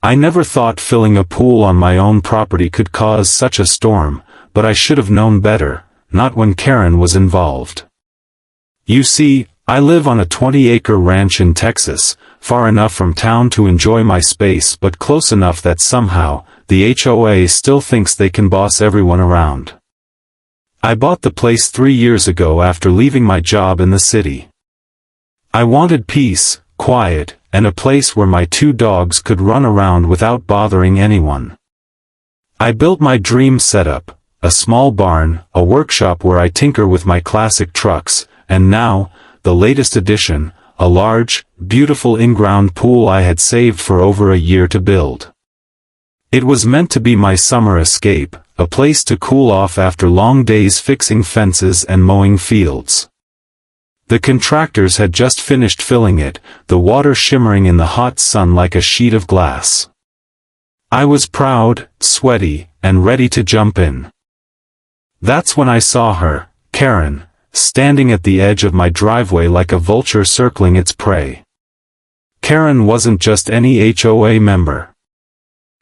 I never thought filling a pool on my own property could cause such a storm, but I should have known better, not when Karen was involved. You see, I live on a 20-acre ranch in Texas, far enough from town to enjoy my space but close enough that somehow, the HOA still thinks they can boss everyone around. I bought the place 3 years ago after leaving my job in the city. I wanted peace, quiet, and a place where my 2 dogs could run around without bothering anyone. I built my dream setup, a small barn, a workshop where I tinker with my classic trucks, and now, the latest addition, a large, beautiful in-ground pool I had saved for over a year to build. It was meant to be my summer escape, a place to cool off after long days fixing fences and mowing fields. The contractors had just finished filling it, the water shimmering in the hot sun like a sheet of glass. I was proud, sweaty, and ready to jump in. That's when I saw her, Karen, standing at the edge of my driveway like a vulture circling its prey. Karen wasn't just any HOA member.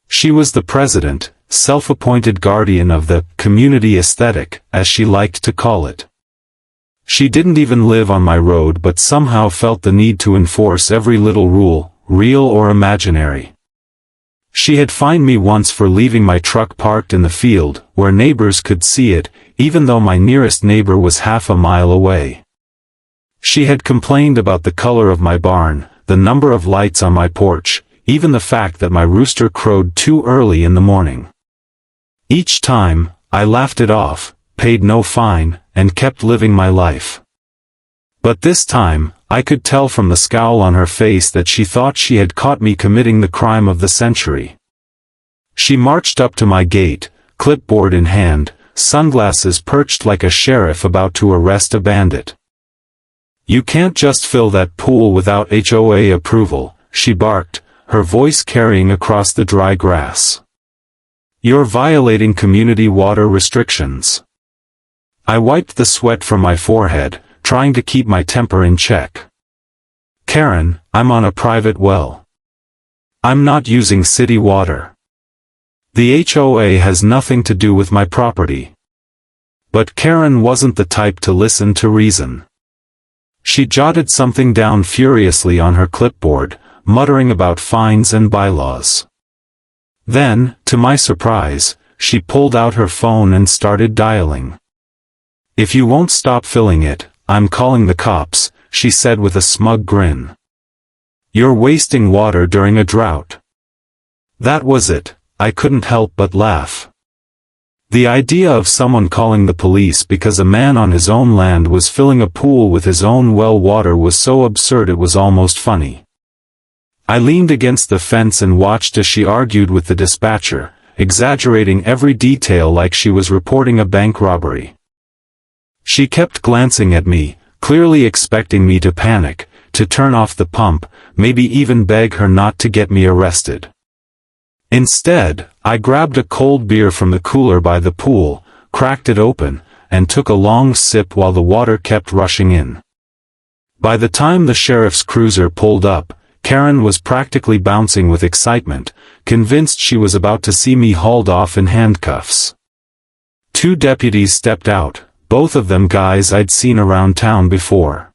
She was the president, self-appointed guardian of the community aesthetic, as she liked to call it. She didn't even live on my road but somehow felt the need to enforce every little rule, real or imaginary. She had fined me once for leaving my truck parked in the field, where neighbors could see it, even though my nearest neighbor was half a mile away. She had complained about the color of my barn, the number of lights on my porch, even the fact that my rooster crowed too early in the morning. Each time, I laughed it off, paid no fine, and kept living my life. But this time, I could tell from the scowl on her face that she thought she had caught me committing the crime of the century. She marched up to my gate, clipboard in hand, sunglasses perched like a sheriff about to arrest a bandit. "You can't just fill that pool without HOA approval," she barked, her voice carrying across the dry grass. "You're violating community water restrictions." I wiped the sweat from my forehead, trying to keep my temper in check. "Karen, I'm on a private well. I'm not using city water. The HOA has nothing to do with my property." But Karen wasn't the type to listen to reason. She jotted something down furiously on her clipboard, muttering about fines and bylaws. Then, to my surprise, she pulled out her phone and started dialing. "If you won't stop filling it, I'm calling the cops," she said with a smug grin. "You're wasting water during a drought." That was it, I couldn't help but laugh. The idea of someone calling the police because a man on his own land was filling a pool with his own well water was so absurd it was almost funny. I leaned against the fence and watched as she argued with the dispatcher, exaggerating every detail like she was reporting a bank robbery. She kept glancing at me, clearly expecting me to panic, to turn off the pump, maybe even beg her not to get me arrested. Instead, I grabbed a cold beer from the cooler by the pool, cracked it open, and took a long sip while the water kept rushing in. By the time the sheriff's cruiser pulled up, Karen was practically bouncing with excitement, convinced she was about to see me hauled off in handcuffs. 2 deputies stepped out, both of them guys I'd seen around town before.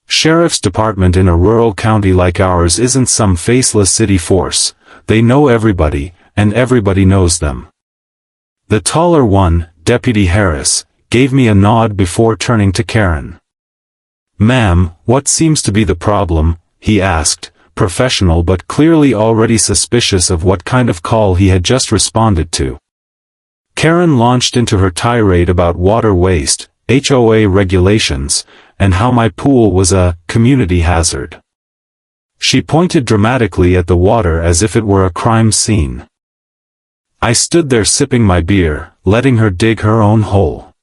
Sheriff's department in a rural county like ours isn't some faceless city force. They know everybody, and everybody knows them. The taller one, Deputy Harris, gave me a nod before turning to Karen. "Ma'am, what seems to be the problem?" he asked, professional but clearly already suspicious of what kind of call he had just responded to. Karen launched into her tirade about water waste, HOA regulations, and how my pool was a community hazard. She pointed dramatically at the water as if it were a crime scene. I stood there sipping my beer, letting her dig her own hole.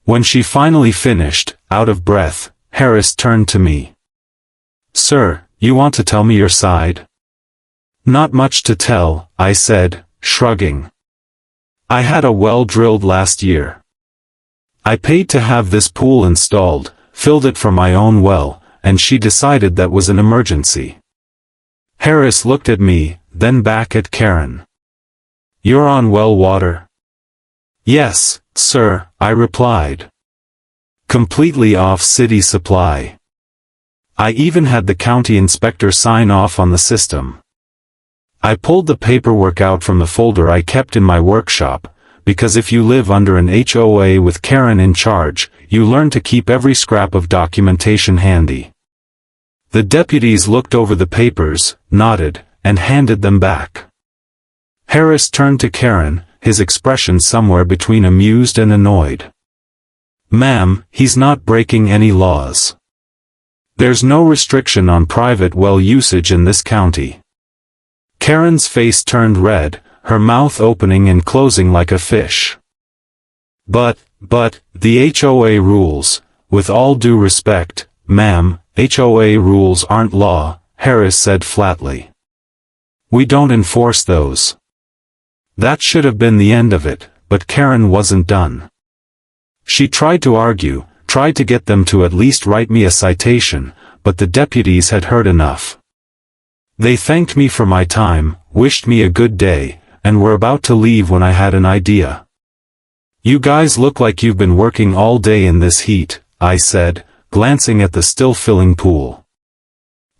When she finally finished, out of breath, Harris turned to me. "Sir, you want to tell me your side?" "Not much to tell," I said, shrugging. "I had a well drilled last year. I paid to have this pool installed, filled it from my own well, and she decided that was an emergency." Harris looked at me, then back at Karen. "You're on well water?" "Yes, sir," I replied. "Completely off city supply. I even had the county inspector sign off on the system." I pulled the paperwork out from the folder I kept in my workshop, because if you live under an HOA with Karen in charge, you learn to keep every scrap of documentation handy. The deputies looked over the papers, nodded, and handed them back. Harris turned to Karen, his expression somewhere between amused and annoyed. "Ma'am, he's not breaking any laws. There's no restriction on private well usage in this county." Karen's face turned red, her mouth opening and closing like a fish. But, the HOA rules, with all due respect, ma'am, HOA rules aren't law, Harris said flatly. "We don't enforce those." That should have been the end of it, but Karen wasn't done. She tried to argue, tried to get them to at least write me a citation, but the deputies had heard enough. They thanked me for my time, wished me a good day, and were about to leave when I had an idea. "You guys look like you've been working all day in this heat," I said, glancing at the still-filling pool.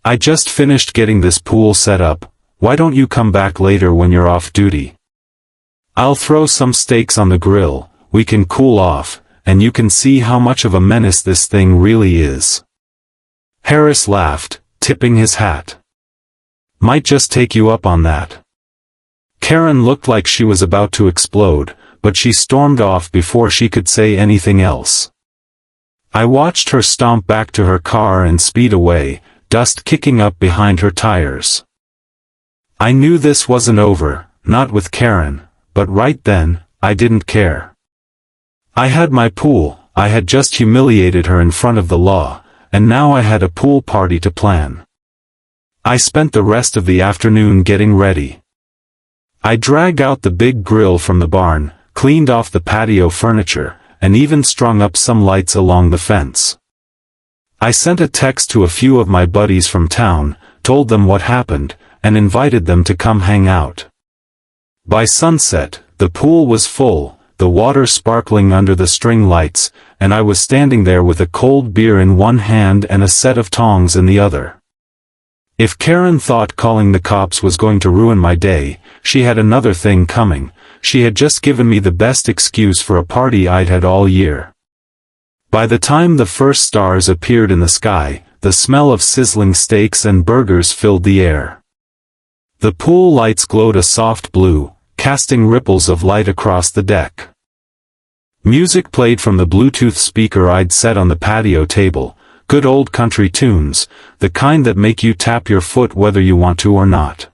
"I just finished getting this pool set up, why don't you come back later when you're off duty? I'll throw some steaks on the grill, we can cool off, and you can see how much of a menace this thing really is." Harris laughed, tipping his hat. "Might just take you up on that." Karen looked like she was about to explode, but she stormed off before she could say anything else. I watched her stomp back to her car and speed away, dust kicking up behind her tires. I knew this wasn't over, not with Karen, but right then, I didn't care. I had my pool, I had just humiliated her in front of the law, and now I had a pool party to plan. I spent the rest of the afternoon getting ready. I dragged out the big grill from the barn, cleaned off the patio furniture, and even strung up some lights along the fence. I sent a text to a few of my buddies from town, told them what happened, and invited them to come hang out. By sunset, the pool was full, the water sparkling under the string lights, and I was standing there with a cold beer in one hand and a set of tongs in the other. If Karen thought calling the cops was going to ruin my day, she had another thing coming. She had just given me the best excuse for a party I'd had all year. By the time the first stars appeared in the sky, the smell of sizzling steaks and burgers filled the air. The pool lights glowed a soft blue, casting ripples of light across the deck. Music played from the Bluetooth speaker I'd set on the patio table, good old country tunes, the kind that make you tap your foot whether you want to or not.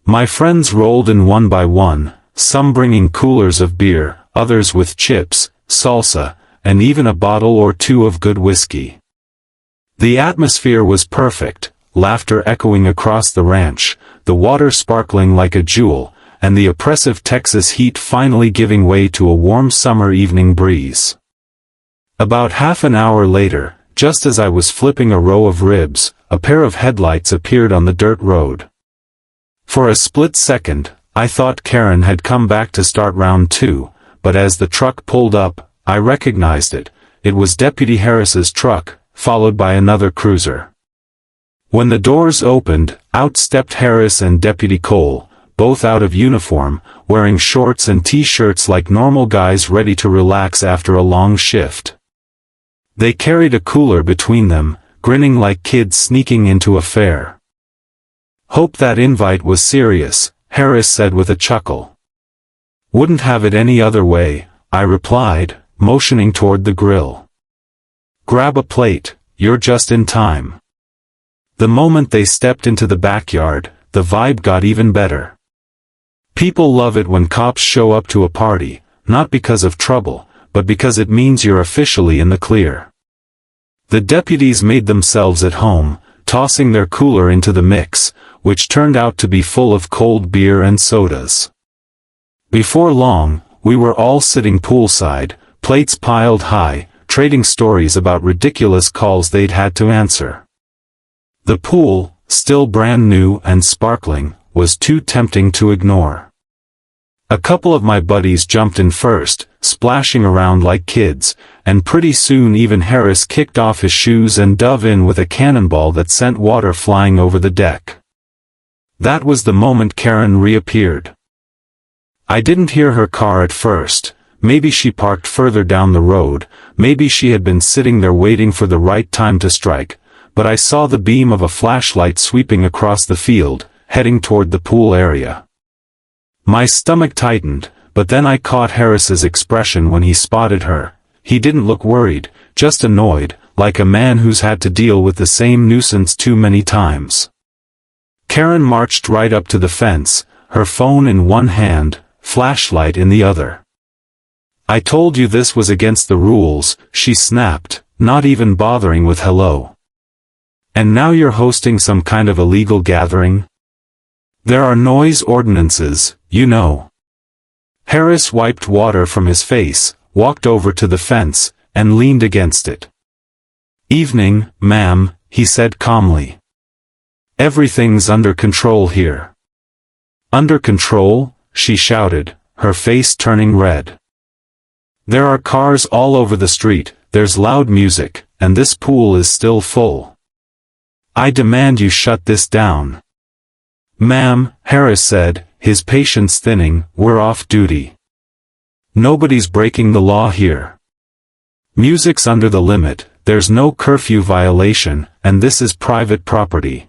My friends rolled in one by one, some bringing coolers of beer, others with chips, salsa, and even a bottle or two of good whiskey. The atmosphere was perfect, laughter echoing across the ranch, the water sparkling like a jewel, and the oppressive Texas heat finally giving way to a warm summer evening breeze. About half an hour later, just as I was flipping a row of ribs, a pair of headlights appeared on the dirt road. For a split second, I thought Karen had come back to start round two, but as the truck pulled up, I recognized it. It was Deputy Harris's truck, followed by another cruiser. When the doors opened, out stepped Harris and Deputy Cole, both out of uniform, wearing shorts and t-shirts like normal guys ready to relax after a long shift. They carried a cooler between them, grinning like kids sneaking into a fair. "Hope that invite was serious," Harris said with a chuckle. "Wouldn't have it any other way," I replied, motioning toward the grill. "Grab a plate, you're just in time." The moment they stepped into the backyard, the vibe got even better. People love it when cops show up to a party, not because of trouble, but because it means you're officially in the clear. The deputies made themselves at home, tossing their cooler into the mix, which turned out to be full of cold beer and sodas. Before long, we were all sitting poolside, plates piled high, trading stories about ridiculous calls they'd had to answer. The pool, still brand new and sparkling, was too tempting to ignore. A couple of my buddies jumped in first, splashing around like kids, and pretty soon even Harris kicked off his shoes and dove in with a cannonball that sent water flying over the deck. That was the moment Karen reappeared. I didn't hear her car at first. Maybe she parked further down the road, maybe she had been sitting there waiting for the right time to strike, but I saw the beam of a flashlight sweeping across the field, heading toward the pool area. My stomach tightened, but then I caught Harris's expression when he spotted her. He didn't look worried, just annoyed, like a man who's had to deal with the same nuisance too many times. Karen marched right up to the fence, her phone in one hand, flashlight in the other. "I told you this was against the rules," she snapped, not even bothering with hello. "And now you're hosting some kind of illegal gathering? There are noise ordinances, you know." Harris wiped water from his face, walked over to the fence, and leaned against it. "Evening, ma'am," he said calmly. "Everything's under control here." "Under control?" she shouted, her face turning red. "There are cars all over the street, there's loud music, and this pool is still full. I demand you shut this down." "Ma'am," Harris said, his patience thinning, "we're off duty. Nobody's breaking the law here. Music's under the limit, there's no curfew violation, and this is private property.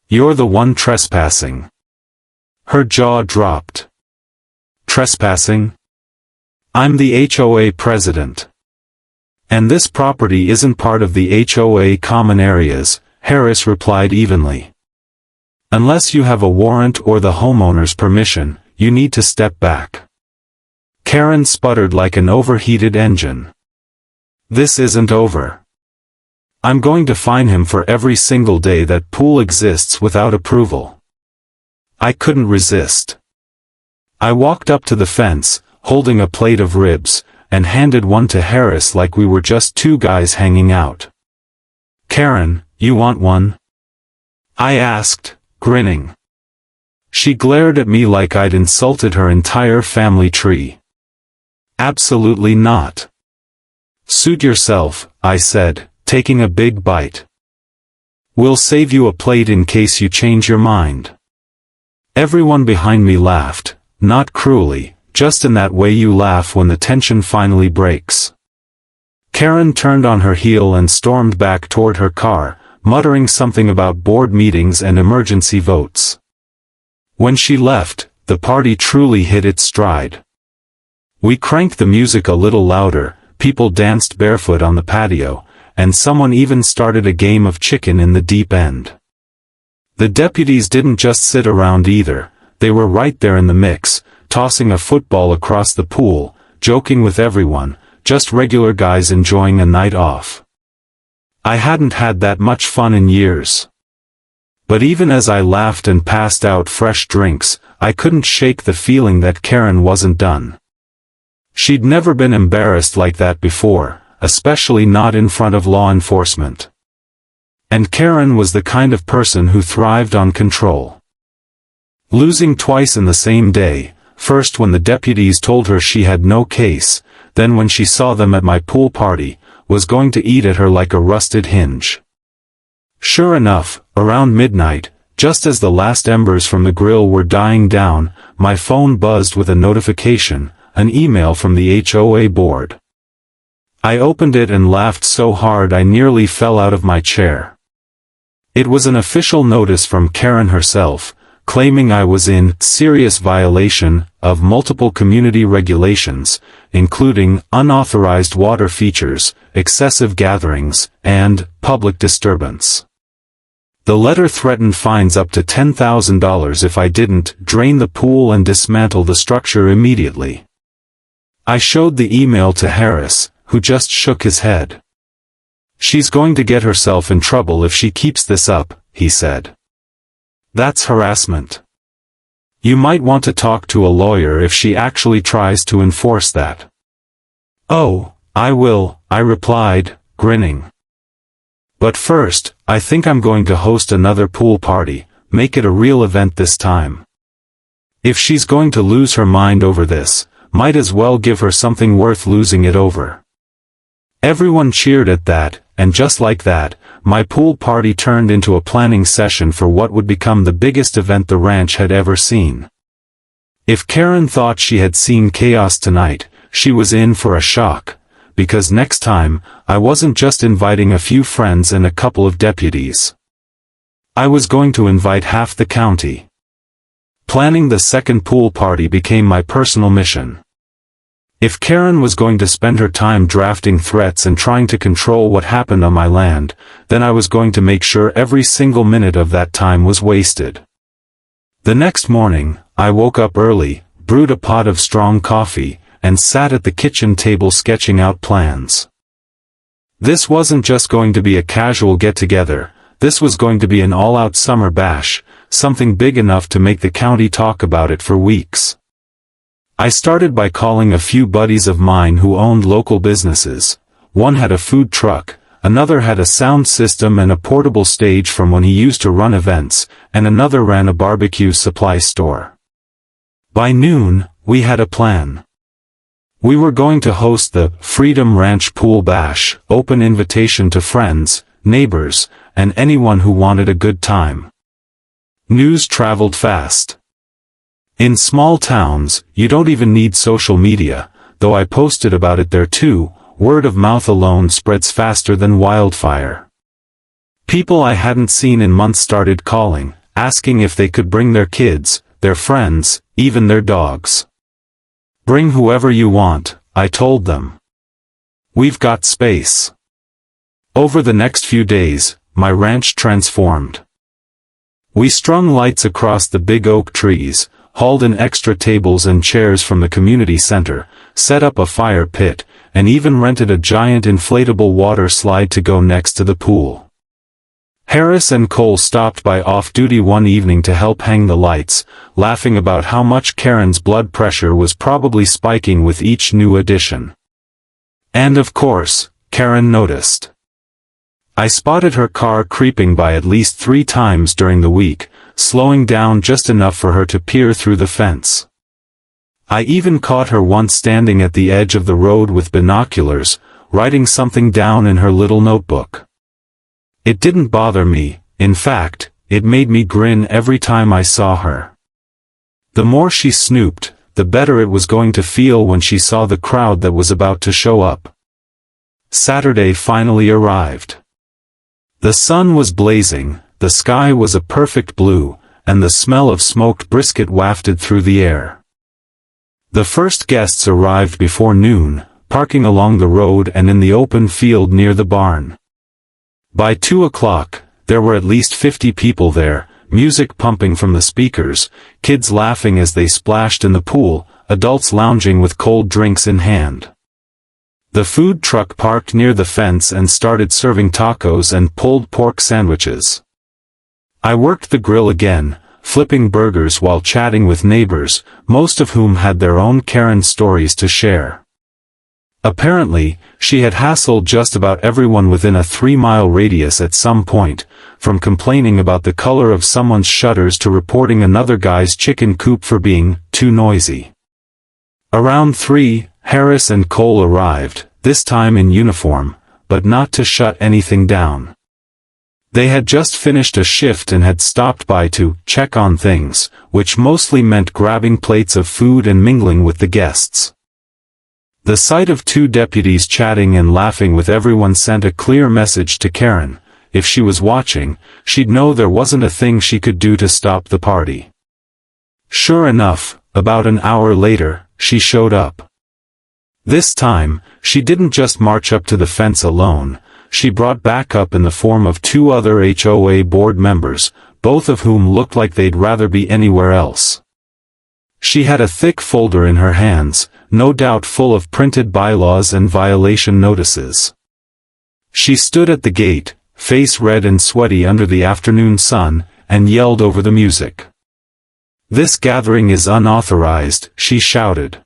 You're the one trespassing." Her jaw dropped. "Trespassing? I'm the HOA president. And this property isn't part of the HOA common areas," Harris replied evenly. "Unless you have a warrant or the homeowner's permission, you need to step back." Karen sputtered like an overheated engine. "This isn't over. I'm going to fine him for every single day that pool exists without approval." I couldn't resist. I walked up to the fence, holding a plate of ribs, and handed one to Harris like we were just two guys hanging out. "Karen, you want one?" I asked, grinning. She glared at me like I'd insulted her entire family tree. "Absolutely not." "Suit yourself," I said, taking a big bite. "We'll save you a plate in case you change your mind." Everyone behind me laughed, not cruelly, just in that way you laugh when the tension finally breaks. Karen turned on her heel and stormed back toward her car, muttering something about board meetings and emergency votes. When she left, the party truly hit its stride. We cranked the music a little louder, people danced barefoot on the patio, and someone even started a game of chicken in the deep end. The deputies didn't just sit around either, they were right there in the mix, tossing a football across the pool, joking with everyone, just regular guys enjoying a night off. I hadn't had that much fun in years. But even as I laughed and passed out fresh drinks, I couldn't shake the feeling that Karen wasn't done. She'd never been embarrassed like that before, especially not in front of law enforcement. And Karen was the kind of person who thrived on control. Losing twice in the same day, first when the deputies told her she had no case, then when she saw them at my pool party, was going to eat at her like a rusted hinge. Sure enough, around midnight, just as the last embers from the grill were dying down, my phone buzzed with a notification, an email from the HOA board. I opened it and laughed so hard I nearly fell out of my chair. It was an official notice from Karen herself, claiming I was in serious violation of multiple community regulations, including unauthorized water features, excessive gatherings, and public disturbance. The letter threatened fines up to $10,000 if I didn't drain the pool and dismantle the structure immediately. I showed the email to Harris, who just shook his head. "She's going to get herself in trouble if she keeps this up," he said. "That's harassment. You might want to talk to a lawyer if she actually tries to enforce that." "Oh, I will," I replied, grinning. But first, I think I'm going to host another pool party, make it a real event this time. If she's going to lose her mind over this, might as well give her something worth losing it over. Everyone cheered at that, and just like that, my pool party turned into a planning session for what would become the biggest event the ranch had ever seen. If Karen thought she had seen chaos tonight, she was in for a shock, because next time, I wasn't just inviting a few friends and a couple of deputies. I was going to invite half the county. Planning the second pool party became my personal mission. If Karen was going to spend her time drafting threats and trying to control what happened on my land, then I was going to make sure every single minute of that time was wasted. The next morning, I woke up early, brewed a pot of strong coffee, and sat at the kitchen table sketching out plans. This wasn't just going to be a casual get-together, this was going to be an all-out summer bash, something big enough to make the county talk about it for weeks. I started by calling a few buddies of mine who owned local businesses. One had a food truck, another had a sound system and a portable stage from when he used to run events, and another ran a barbecue supply store. By noon, we had a plan. We were going to host the Freedom Ranch Pool Bash, open invitation to friends, neighbors, and anyone who wanted a good time. News traveled fast. In small towns, you don't even need social media, though I posted about it there too. Word of mouth alone spreads faster than wildfire. People I hadn't seen in months started calling, asking if they could bring their kids, their friends, even their dogs. Bring whoever you want, I told them. We've got space. Over the next few days, my ranch transformed. We strung lights across the big oak trees, hauled in extra tables and chairs from the community center, set up a fire pit, and even rented a giant inflatable water slide to go next to the pool. Harris and Cole stopped by off-duty one evening to help hang the lights, laughing about how much Karen's blood pressure was probably spiking with each new addition. And of course, Karen noticed. I spotted her car creeping by at least 3 times during the week, slowing down just enough for her to peer through the fence. I even caught her once standing at the edge of the road with binoculars, writing something down in her little notebook. It didn't bother me, in fact, it made me grin every time I saw her. The more she snooped, the better it was going to feel when she saw the crowd that was about to show up. Saturday finally arrived. The sun was blazing, the sky was a perfect blue, and the smell of smoked brisket wafted through the air. The first guests arrived before noon, parking along the road and in the open field near the barn. By 2 o'clock, there were at least 50 people there, music pumping from the speakers, kids laughing as they splashed in the pool, adults lounging with cold drinks in hand. The food truck parked near the fence and started serving tacos and pulled pork sandwiches. I worked the grill again, flipping burgers while chatting with neighbors, most of whom had their own Karen stories to share. Apparently, she had hassled just about everyone within a 3-mile radius at some point, from complaining about the color of someone's shutters to reporting another guy's chicken coop for being too noisy. Around 3, Harris and Cole arrived, this time in uniform, but not to shut anything down. They had just finished a shift and had stopped by to check on things, which mostly meant grabbing plates of food and mingling with the guests. The sight of 2 deputies chatting and laughing with everyone sent a clear message to Karen. If she was watching, she'd know there wasn't a thing she could do to stop the party. Sure enough, about an hour later, she showed up. This time, she didn't just march up to the fence alone, she brought backup in the form of 2 other HOA board members, both of whom looked like they'd rather be anywhere else. She had a thick folder in her hands, no doubt full of printed bylaws and violation notices. She stood at the gate, face red and sweaty under the afternoon sun, and yelled over the music. "This gathering is unauthorized," she shouted.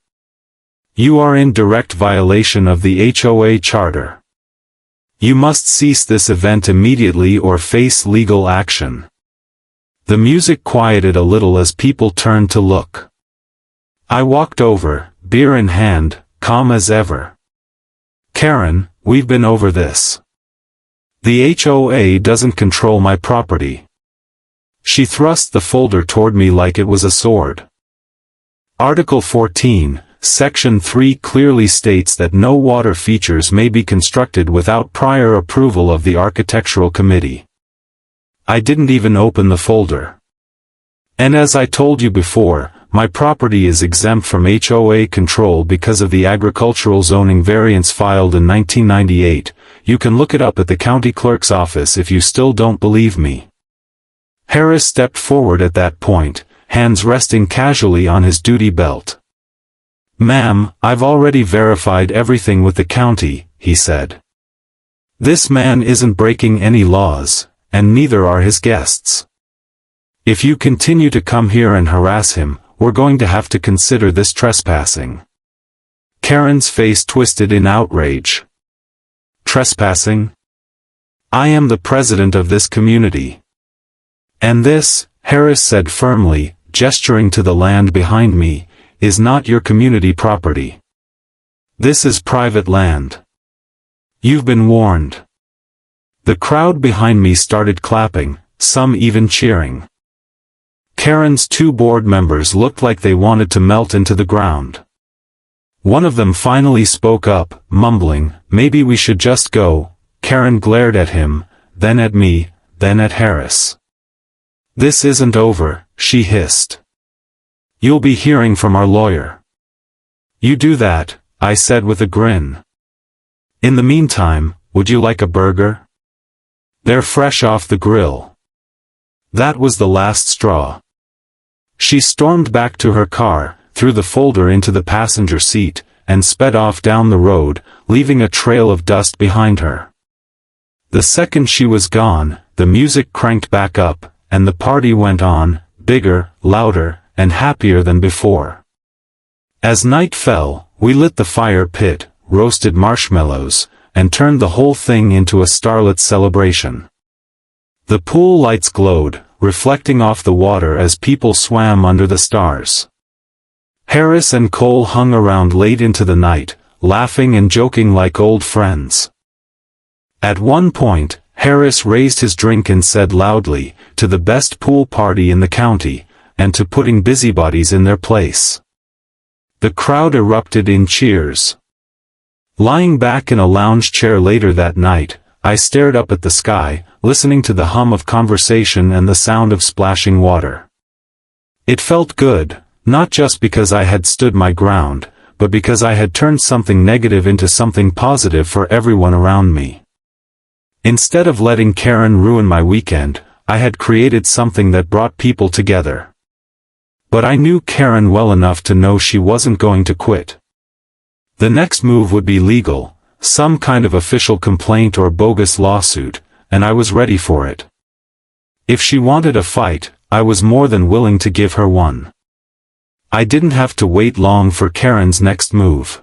"You are in direct violation of the HOA charter. You must cease this event immediately or face legal action." The music quieted a little as people turned to look. I walked over, beer in hand, calm as ever. "Karen, we've been over this. The HOA doesn't control my property." She thrust the folder toward me like it was a sword. Article 14, Section 3 clearly states that no water features may be constructed without prior approval of the Architectural Committee. I didn't even open the folder. And as I told you before, my property is exempt from HOA control because of the agricultural zoning variance filed in 1998. You can look it up at the county clerk's office if you still don't believe me. Harris stepped forward at that point, hands resting casually on his duty belt. "Ma'am, I've already verified everything with the county," he said. "This man isn't breaking any laws, and neither are his guests. If you continue to come here and harass him, we're going to have to consider this trespassing." Karen's face twisted in outrage. "Trespassing? I am the president of this community. And this," Harris said firmly, gesturing to the land behind me, "is not your community property. This is private land. You've been warned." The crowd behind me started clapping, some even cheering. Karen's two board members looked like they wanted to melt into the ground. One of them finally spoke up, mumbling, "Maybe we should just go." Karen glared at him, then at me, then at Harris. "This isn't over," she hissed. "You'll be hearing from our lawyer." "You do that," I said with a grin. "In the meantime, would you like a burger? They're fresh off the grill." That was the last straw. She stormed back to her car, threw the folder into the passenger seat, and sped off down the road, leaving a trail of dust behind her. The second she was gone, the music cranked back up, and the party went on, bigger, louder, and happier than before. As night fell, we lit the fire pit, roasted marshmallows, and turned the whole thing into a starlit celebration. The pool lights glowed, reflecting off the water as people swam under the stars. Harris and Cole hung around late into the night, laughing and joking like old friends. At one point, Harris raised his drink and said loudly, "To the best pool party in the county, and to putting busybodies in their place." The crowd erupted in cheers. Lying back in a lounge chair later that night, I stared up at the sky, listening to the hum of conversation and the sound of splashing water. It felt good, not just because I had stood my ground, but because I had turned something negative into something positive for everyone around me. Instead of letting Karen ruin my weekend, I had created something that brought people together. But I knew Karen well enough to know she wasn't going to quit. The next move would be legal, some kind of official complaint or bogus lawsuit, and I was ready for it. If she wanted a fight, I was more than willing to give her one. I didn't have to wait long for Karen's next move.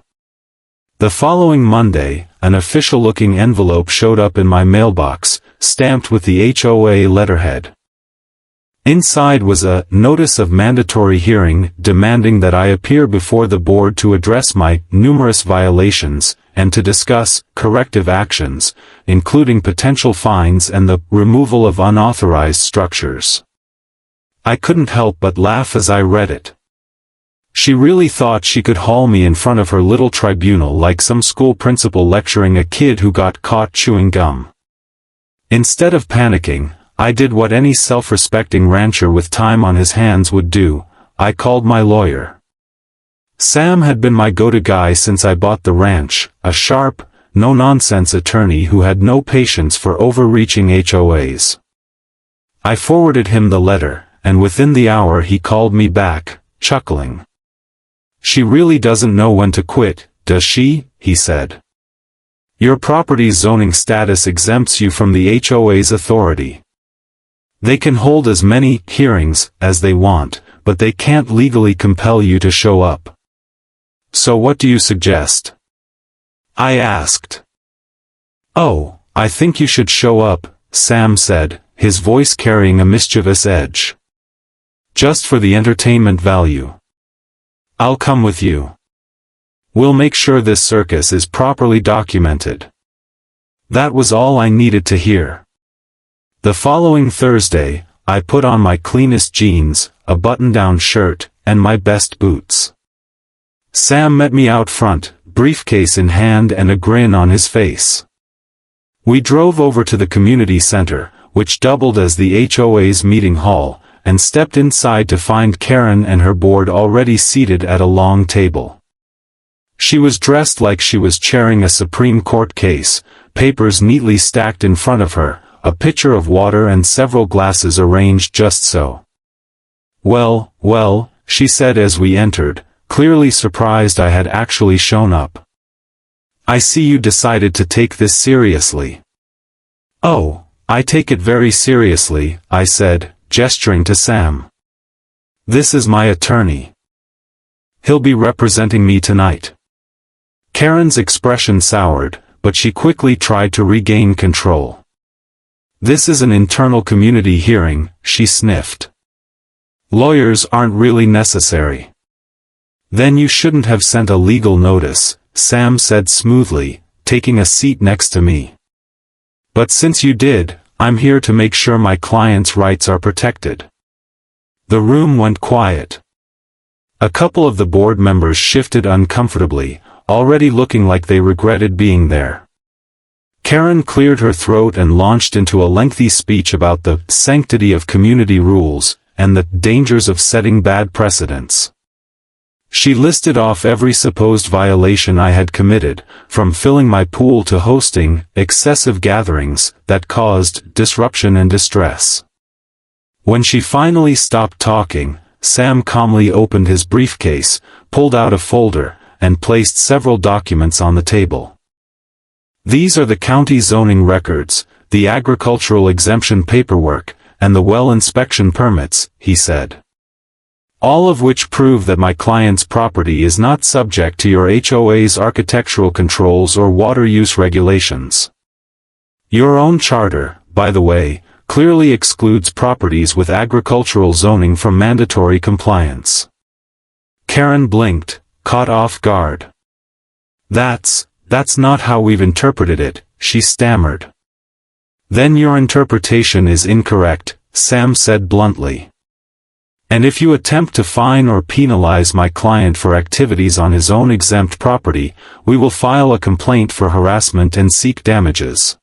The following Monday, an official-looking envelope showed up in my mailbox, stamped with the HOA letterhead. Inside was a notice of mandatory hearing demanding that I appear before the board to address my numerous violations, and to discuss corrective actions, including potential fines and the removal of unauthorized structures. I couldn't help but laugh as I read it. She really thought she could haul me in front of her little tribunal like some school principal lecturing a kid who got caught chewing gum. Instead of panicking, I did what any self-respecting rancher with time on his hands would do. I called my lawyer. Sam had been my go-to guy since I bought the ranch, a sharp, no-nonsense attorney who had no patience for overreaching HOAs. I forwarded him the letter, and within the hour he called me back, chuckling. "She really doesn't know when to quit, does she?" he said. "Your property's zoning status exempts you from the HOA's authority. They can hold as many hearings as they want, but they can't legally compel you to show up. So what do you suggest?" I asked. "Oh, I think you should show up, Sam said, his voice carrying a mischievous edge. Just for the entertainment value. I'll come with you. We'll make sure this circus is properly documented. That was all I needed to hear. The following Thursday, I put on my cleanest jeans, a button-down shirt, and my best boots. Sam met me out front, briefcase in hand and a grin on his face. We drove over to the community center, which doubled as the HOA's meeting hall, and stepped inside to find Karen and her board already seated at a long table. She was dressed like she was chairing a Supreme Court case, papers neatly stacked in front of her, a pitcher of water and several glasses arranged just so. Well, well, she said as we entered, clearly surprised I had actually shown up. I see you decided to take this seriously. Oh, I take it very seriously, I said, gesturing to Sam. This is my attorney. He'll be representing me tonight. Karen's expression soured, but she quickly tried to regain control. This is an internal community hearing, she sniffed. Lawyers aren't really necessary. Then you shouldn't have sent a legal notice, Sam said smoothly, taking a seat next to me. But since you did, I'm here to make sure my client's rights are protected. The room went quiet. A couple of the board members shifted uncomfortably, already looking like they regretted being there. Karen cleared her throat and launched into a lengthy speech about the sanctity of community rules, and the dangers of setting bad precedents. She listed off every supposed violation I had committed, from filling my pool to hosting excessive gatherings that caused disruption and distress. When she finally stopped talking, Sam calmly opened his briefcase, pulled out a folder, and placed several documents on the table. These are the county zoning records, the agricultural exemption paperwork, and the well inspection permits, he said. All of which prove that my client's property is not subject to your HOA's architectural controls or water use regulations. Your own charter, by the way, clearly excludes properties with agricultural zoning from mandatory compliance. Karen blinked, caught off guard. That's not how we've interpreted it, she stammered. Then your interpretation is incorrect, Sam said bluntly. And if you attempt to fine or penalize my client for activities on his own exempt property, we will file a complaint for harassment and seek damages.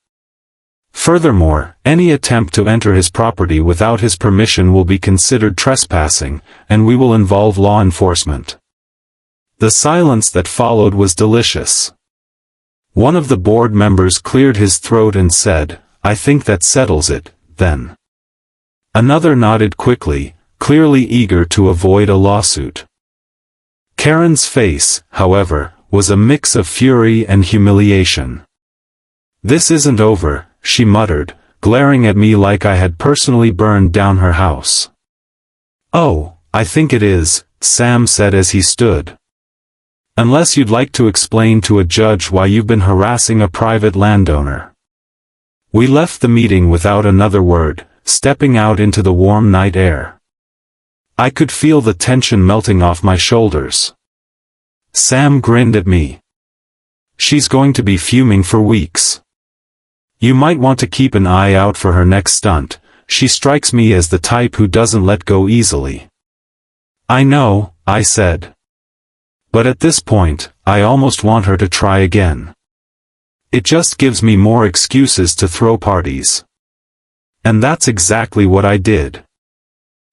Furthermore, any attempt to enter his property without his permission will be considered trespassing, and we will involve law enforcement. The silence that followed was delicious. One of the board members cleared his throat and said, I think that settles it, then. Another nodded quickly, clearly eager to avoid a lawsuit. Karen's face, however, was a mix of fury and humiliation. This isn't over, she muttered, glaring at me like I had personally burned down her house. Oh, I think it is, Sam said as he stood. Unless you'd like to explain to a judge why you've been harassing a private landowner. We left the meeting without another word, stepping out into the warm night air. I could feel the tension melting off my shoulders. Sam grinned at me. She's going to be fuming for weeks. You might want to keep an eye out for her next stunt. She strikes me as the type who doesn't let go easily. I know, I said. But at this point, I almost want her to try again. It just gives me more excuses to throw parties. And that's exactly what I did.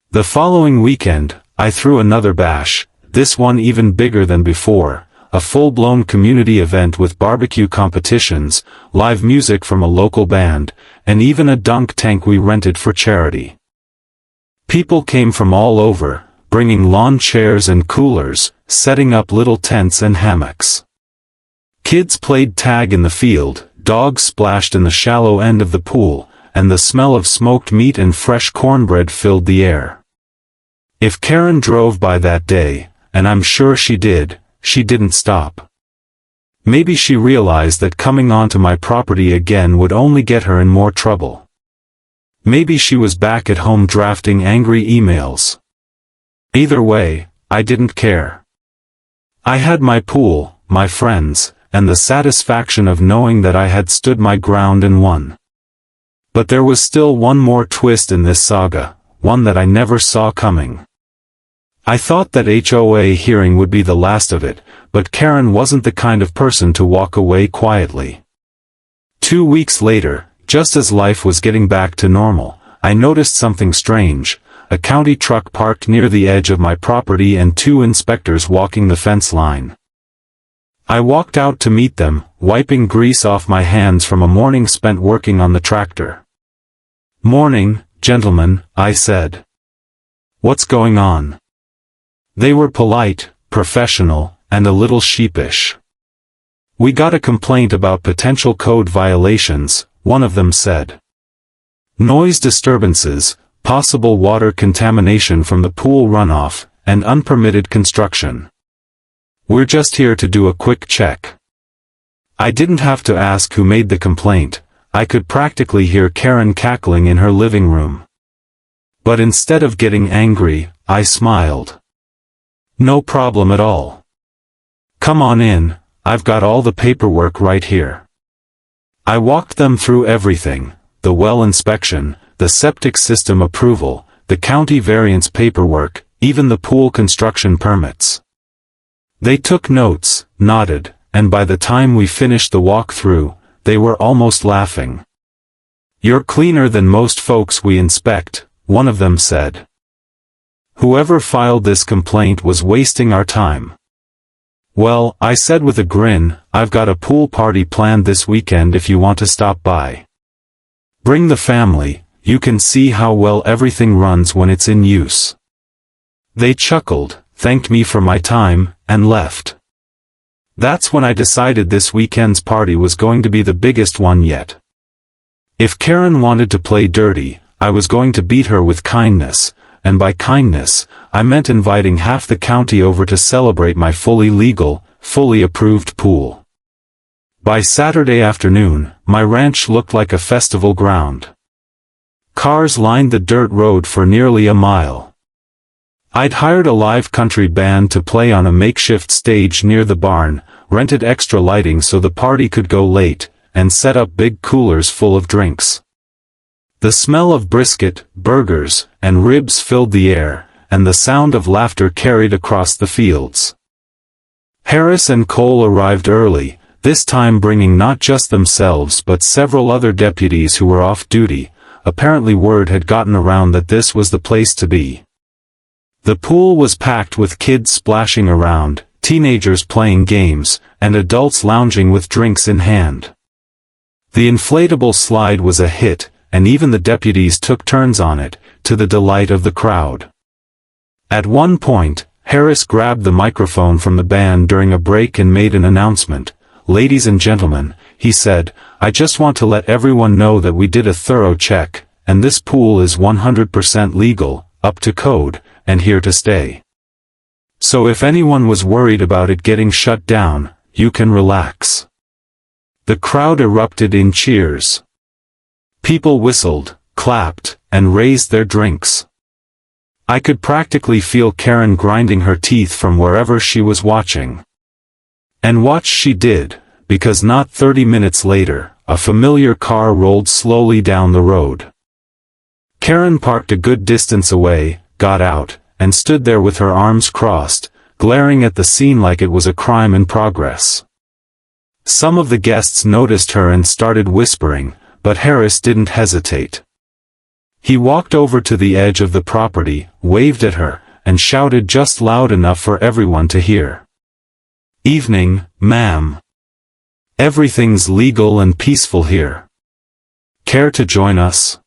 The following weekend, I threw another bash, this one even bigger than before, a full-blown community event with barbecue competitions, live music from a local band, and even a dunk tank we rented for charity. People came from all over, bringing lawn chairs and coolers, setting up little tents and hammocks. Kids played tag in the field, dogs splashed in the shallow end of the pool, and the smell of smoked meat and fresh cornbread filled the air. If Karen drove by that day, and I'm sure she did, she didn't stop. Maybe she realized that coming onto my property again would only get her in more trouble. Maybe she was back at home drafting angry emails. Either way, I didn't care. I had my pool, my friends, and the satisfaction of knowing that I had stood my ground and won. But there was still one more twist in this saga, one that I never saw coming. I thought that HOA hearing would be the last of it, but Karen wasn't the kind of person to walk away quietly. 2 weeks later, just as life was getting back to normal, I noticed something strange: a county truck parked near the edge of my property and 2 inspectors walking the fence line. I walked out to meet them, wiping grease off my hands from a morning spent working on the tractor. "Morning, gentlemen," I said. "What's going on?" They were polite, professional, and a little sheepish. "We got a complaint about potential code violations," one of them said. "Noise disturbances, possible water contamination from the pool runoff, and unpermitted construction. We're just here to do a quick check." I didn't have to ask who made the complaint. I could practically hear Karen cackling in her living room. But instead of getting angry, I smiled. "No problem at all. Come on in, I've got all the paperwork right here." I walked them through everything: the well inspection, the septic system approval, the county variance paperwork, even the pool construction permits. They took notes, nodded, and by the time we finished the walk-through, they were almost laughing. "You're cleaner than most folks we inspect," one of them said. Whoever filed this complaint was wasting our time. "Well," I said with a grin, "I've got a pool party planned this weekend if you want to stop by. Bring the family, you can see how well everything runs when it's in use." They chuckled, thanked me for my time, and left. That's when I decided this weekend's party was going to be the biggest one yet. If Karen wanted to play dirty, I was going to beat her with kindness, and by kindness, I meant inviting half the county over to celebrate my fully legal, fully approved pool. By Saturday afternoon, my ranch looked like a festival ground. Cars lined the dirt road for nearly a mile. I'd hired a live country band to play on a makeshift stage near the barn, rented extra lighting so the party could go late, and set up big coolers full of drinks. The smell of brisket, burgers, and ribs filled the air, and the sound of laughter carried across the fields. Harris and Cole arrived early, this time bringing not just themselves but several other deputies who were off duty. Apparently word had gotten around that this was the place to be. The pool was packed with kids splashing around, teenagers playing games, and adults lounging with drinks in hand. The inflatable slide was a hit, and even the deputies took turns on it, to the delight of the crowd. At one point, Harris grabbed the microphone from the band during a break and made an announcement. "Ladies and gentlemen," he said, "I just want to let everyone know that we did a thorough check, and this pool is 100% legal, up to code, and here to stay. So if anyone was worried about it getting shut down, you can relax." The crowd erupted in cheers. People whistled, clapped, and raised their drinks. I could practically feel Karen grinding her teeth from wherever she was watching. And watch she did, because not 30 minutes later, a familiar car rolled slowly down the road. Karen parked a good distance away, got out, and stood there with her arms crossed, glaring at the scene like it was a crime in progress. Some of the guests noticed her and started whispering, but Harris didn't hesitate. He walked over to the edge of the property, waved at her, and shouted just loud enough for everyone to hear. "Evening, ma'am. Everything's legal and peaceful here. Care to join us?"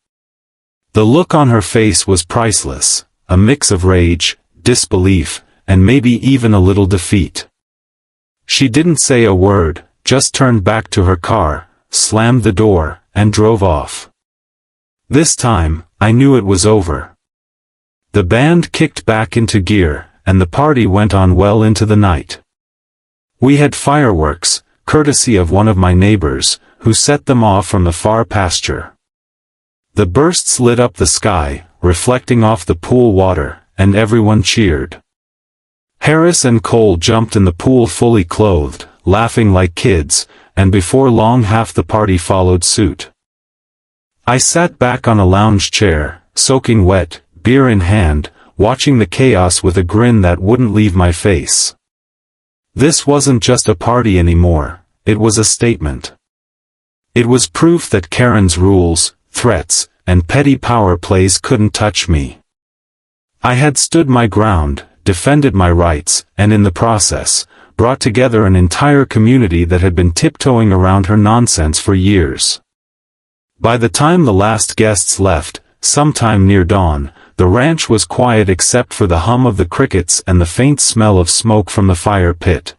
The look on her face was priceless, a mix of rage, disbelief, and maybe even a little defeat. She didn't say a word, just turned back to her car, slammed the door, and drove off. This time, I knew it was over. The band kicked back into gear, and the party went on well into the night. We had fireworks, courtesy of one of my neighbors, who set them off from the far pasture. The bursts lit up the sky, reflecting off the pool water, and everyone cheered. Harris and Cole jumped in the pool fully clothed, laughing like kids, and before long half the party followed suit. I sat back on a lounge chair, soaking wet, beer in hand, watching the chaos with a grin that wouldn't leave my face. This wasn't just a party anymore, it was a statement. It was proof that Karen's rules, threats, and petty power plays couldn't touch me. I had stood my ground, defended my rights, and in the process, brought together an entire community that had been tiptoeing around her nonsense for years. By the time the last guests left, sometime near dawn, the ranch was quiet except for the hum of the crickets and the faint smell of smoke from the fire pit.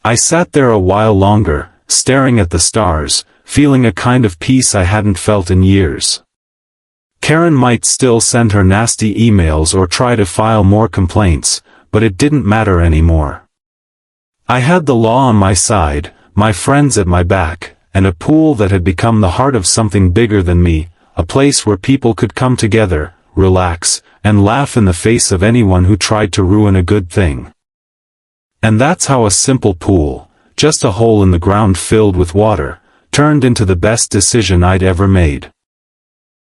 I sat there a while longer, staring at the stars, feeling a kind of peace I hadn't felt in years. Karen might still send her nasty emails or try to file more complaints, but it didn't matter anymore. I had the law on my side, my friends at my back, and a pool that had become the heart of something bigger than me, a place where people could come together, relax, and laugh in the face of anyone who tried to ruin a good thing. And that's how a simple pool, just a hole in the ground filled with water, turned into the best decision I'd ever made.